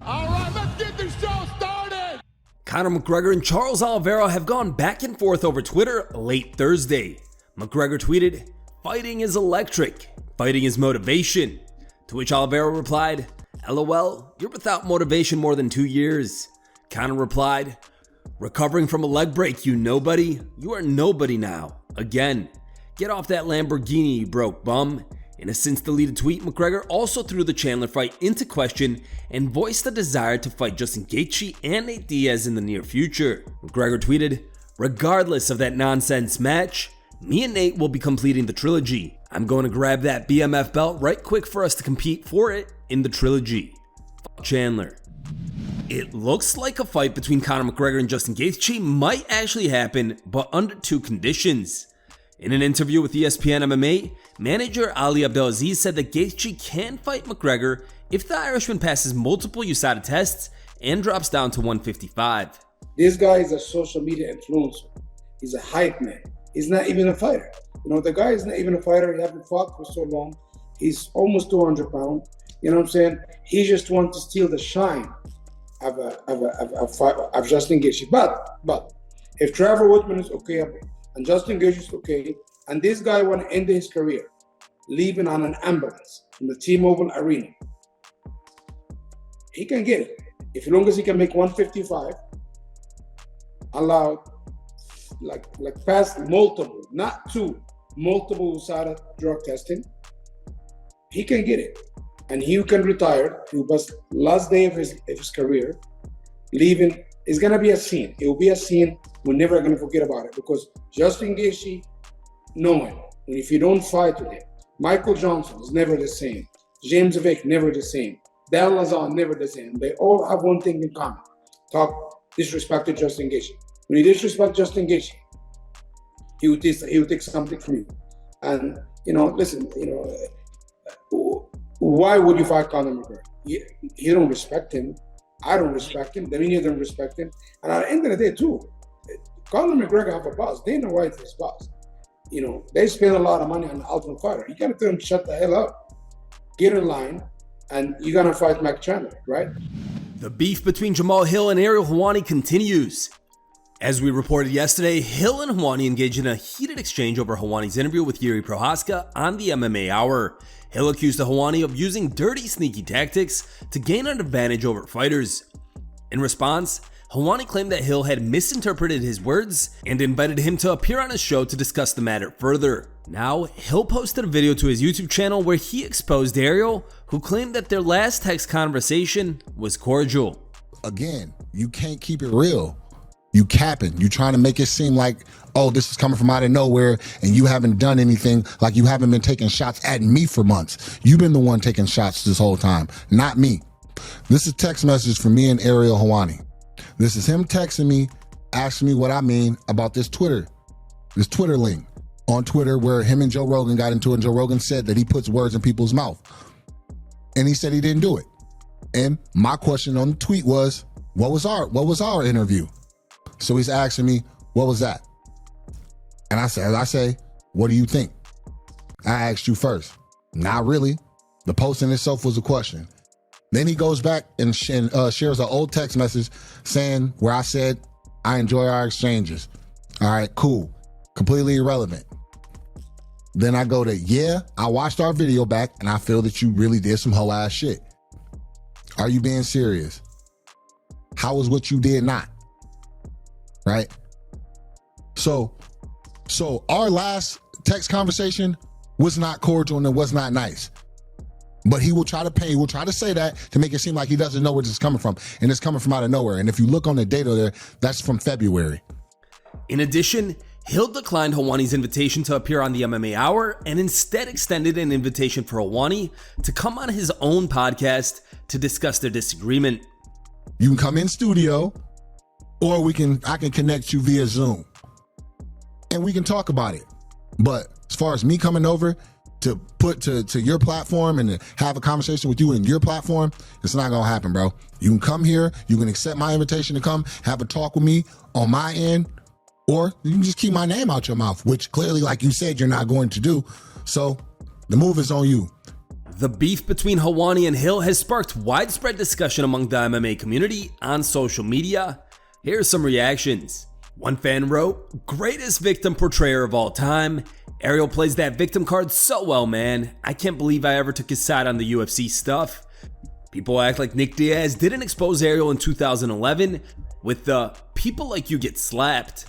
All right, let's get this show started. Conor McGregor and Charles Oliveira have gone back and forth over Twitter late Thursday. McGregor tweeted, "Fighting is electric. Fighting is motivation." To which Oliveira replied, "LOL, you're without motivation more than 2 years." Conor replied, "Recovering from a leg break, you nobody. You are nobody now. Again. Get off that Lamborghini, you broke bum." In a since-deleted tweet, McGregor also threw the Chandler fight into question and voiced a desire to fight Justin Gaethje and Nate Diaz in the near future. McGregor tweeted, "Regardless of that nonsense match, me and Nate will be completing the trilogy. I'm going to grab that BMF belt right quick for us to compete for it in the trilogy. Fuck Chandler." It looks like a fight between Conor McGregor and Justin Gaethje might actually happen, but under two conditions. In an interview with ESPN MMA, manager Ali ABDELAZIZ said that Gaethje can fight McGregor if the Irishman passes multiple USADA tests and drops down to 155. This guy is a social media influencer. He's a hype man. He's not even a fighter. You know, the guy is not even a fighter. He hasn't fought for so long. He's almost 200 pounds. You know what I'm saying? He just wants to steal the shine of Justin Gaethje. But if Trevor Whitman is okay and Justin Gaethje is okay, and this guy want to end his career, leaving on an ambulance in the T-Mobile Arena, he can get it. As long as he can make 155, allow like past multiple, not two, multiple USADA drug testing, he can get it. And he can retire. He was last day of his career, leaving. It's gonna be a scene. It will be a scene. We're never gonna forget about it, because Justin Gaethje, knowing, and if you don't fight with him, Michael Johnson is never the same. James Vick, never the same. Dan Lazar, never the same. They all have one thing in common: talk disrespect to Justin Gaethje. When you disrespect Justin Gaethje, he would take something from you. And listen, why would you fight Conor McGregor? You don't respect him. I don't respect him. The media don't respect him. And at the end of the day, too, Conor McGregor have a boss. Dana White is his boss. They spend a lot of money on the Ultimate Fighter. You got to tell him, shut the hell up, get in line, and you're gonna fight Mike Chandler, right? The beef between Jamahal Hill and Ariel Helwani continues. As we reported yesterday, Hill and Helwani engaged in a heated exchange over Helwani's interview with Yuri Prohaska on the MMA Hour. Hill accused Helwani of using dirty, sneaky tactics to gain an advantage over fighters. In response, Helwani claimed that Hill had misinterpreted his words and invited him to appear on his show to discuss the matter further. Now, Hill posted a video to his YouTube channel where he exposed Ariel, who claimed that their last text conversation was cordial. Again, you can't keep it real. You capping. You trying to make it seem like, oh, this is coming from out of nowhere and you haven't done anything, like you haven't been taking shots at me for months. You've been the one taking shots this whole time, not me. This is text message from me and Ariel Helwani. This is him texting me, asking me what I mean about this Twitter link on Twitter where him and Joe Rogan got into it, and Joe Rogan said that he puts words in people's mouth. And he said he didn't do it. And my question on the tweet was, what was our interview? So he's asking me, what was that? And I say, what do you think? I asked you first. Not really. The post in itself was a question. Then he goes back and shares an old text message saying where I said, I enjoy our exchanges. All right, cool. Completely irrelevant. Then I go to, yeah, I watched our video back and I feel that you really did some whole ass shit. Are you being serious? How was what you did not? Right? So our last text conversation was not cordial and it was not nice. But he will try to say that to make it seem like he doesn't know where this is coming from. And it's coming from out of nowhere. And if you look on the data there, that's from February. In addition, Hill declined Helwani's invitation to appear on the MMA Hour and instead extended an invitation for Helwani to come on his own podcast to discuss their disagreement. You can come in studio, or I can connect you via Zoom and we can talk about it. But as far as me coming over to put to your platform and to have a conversation with you in your platform, it's not gonna happen, bro. You can come here, you can accept my invitation to come have a talk with me on my end, or you can just keep my name out your mouth, which clearly, like you said, you're not going to do. So the move is on you. The beef between Helwani and Hill has sparked widespread discussion among the MMA community on social media. Here are some reactions. One fan wrote, "Greatest victim portrayer of all time. Ariel plays that victim card so well, man. I can't believe I ever took his side on the UFC stuff." People act like Nick Diaz didn't expose Ariel in 2011 with the "people like you get slapped."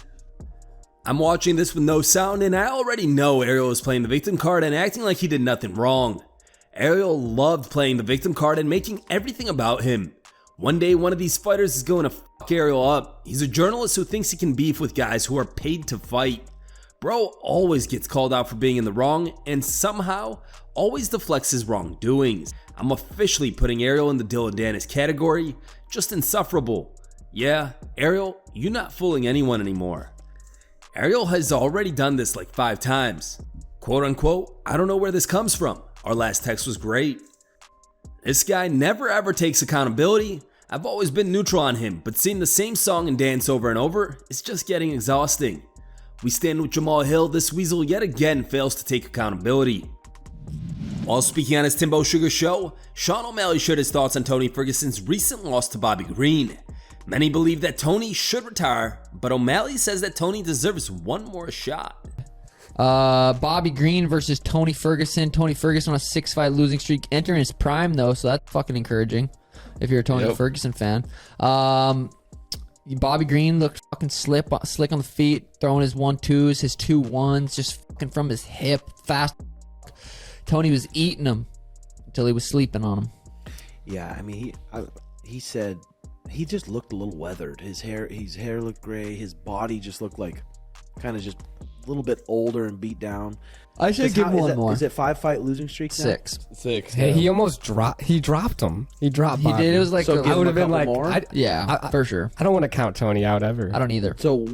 I'm watching this with no sound and I already know Ariel is playing the victim card and acting like he did nothing wrong. Ariel loved playing the victim card and making everything about him. One day one of these fighters is going to fuck Ariel up. He's a journalist who thinks he can beef with guys who are paid to fight. Bro always gets called out for being in the wrong and somehow always deflects his wrongdoings. I'm officially putting Ariel in the Dylan Dennis category. Just insufferable. Yeah, Ariel, you're not fooling anyone anymore. Ariel has already done this like 5 times. Quote unquote, "I don't know where this comes from. Our last text was great." This guy never ever takes accountability. I've always been neutral on him, but seeing the same song and dance over and over is just getting exhausting. We stand with Jamahal Hill. This weasel yet again fails to take accountability. While speaking on his Timbo Sugar show, Sean O'Malley shared his thoughts on Tony Ferguson's recent loss to Bobby Green. Many believe that Tony should retire, but O'Malley says that Tony deserves one more shot. Bobby Green versus Tony Ferguson. Tony Ferguson on a 6-fight losing streak, entering his prime though, so that's fucking encouraging if you're a Tony Ferguson fan. Bobby Green looked fucking slick on the feet, throwing his 1-2s, his 2-1s, just fucking from his hip, fast. Tony was eating him until he was sleeping on him. Yeah, I mean, he said he just looked a little weathered. His hair looked gray. His body just looked like kind of just a little bit older and beat down. I should give him one more. Is it 5-fight losing streak now? 6. Hey, he almost dropped. He dropped him. He dropped. He Bobby. did. It was like So I would have been like, more? for sure. I don't want to count Tony out ever. I don't either. So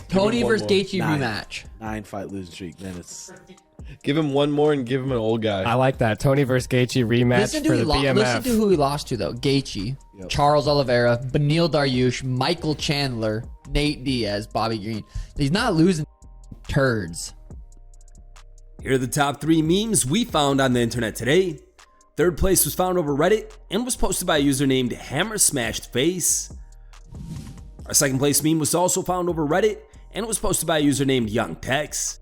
Tony versus Gaethje 9. rematch. 9-fight losing streak. Then it's Give him one more and give him an old guy. I like that. Tony versus Gaethje rematch for the BMF. Listen to who he lost to though. Gaethje, Charles Oliveira, Beneil Dariush, Michael Chandler, Nate Diaz, Bobby Green. He's not losing turds. Here are the top 3 memes we found on the internet today. Third place was found over Reddit and was posted by a user named Hammer Smashed Face. Our second place meme was also found over Reddit and was posted by a user named Young Tex.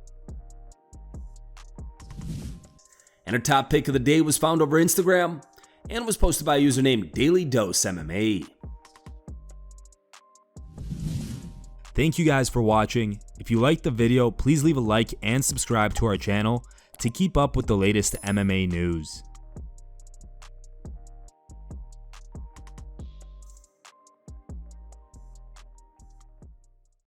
And our top pick of the day was found over Instagram and was posted by a user named Daily Dose MMA. Thank you guys for watching. If you liked the video, please leave a like and subscribe to our channel to keep up with the latest MMA news.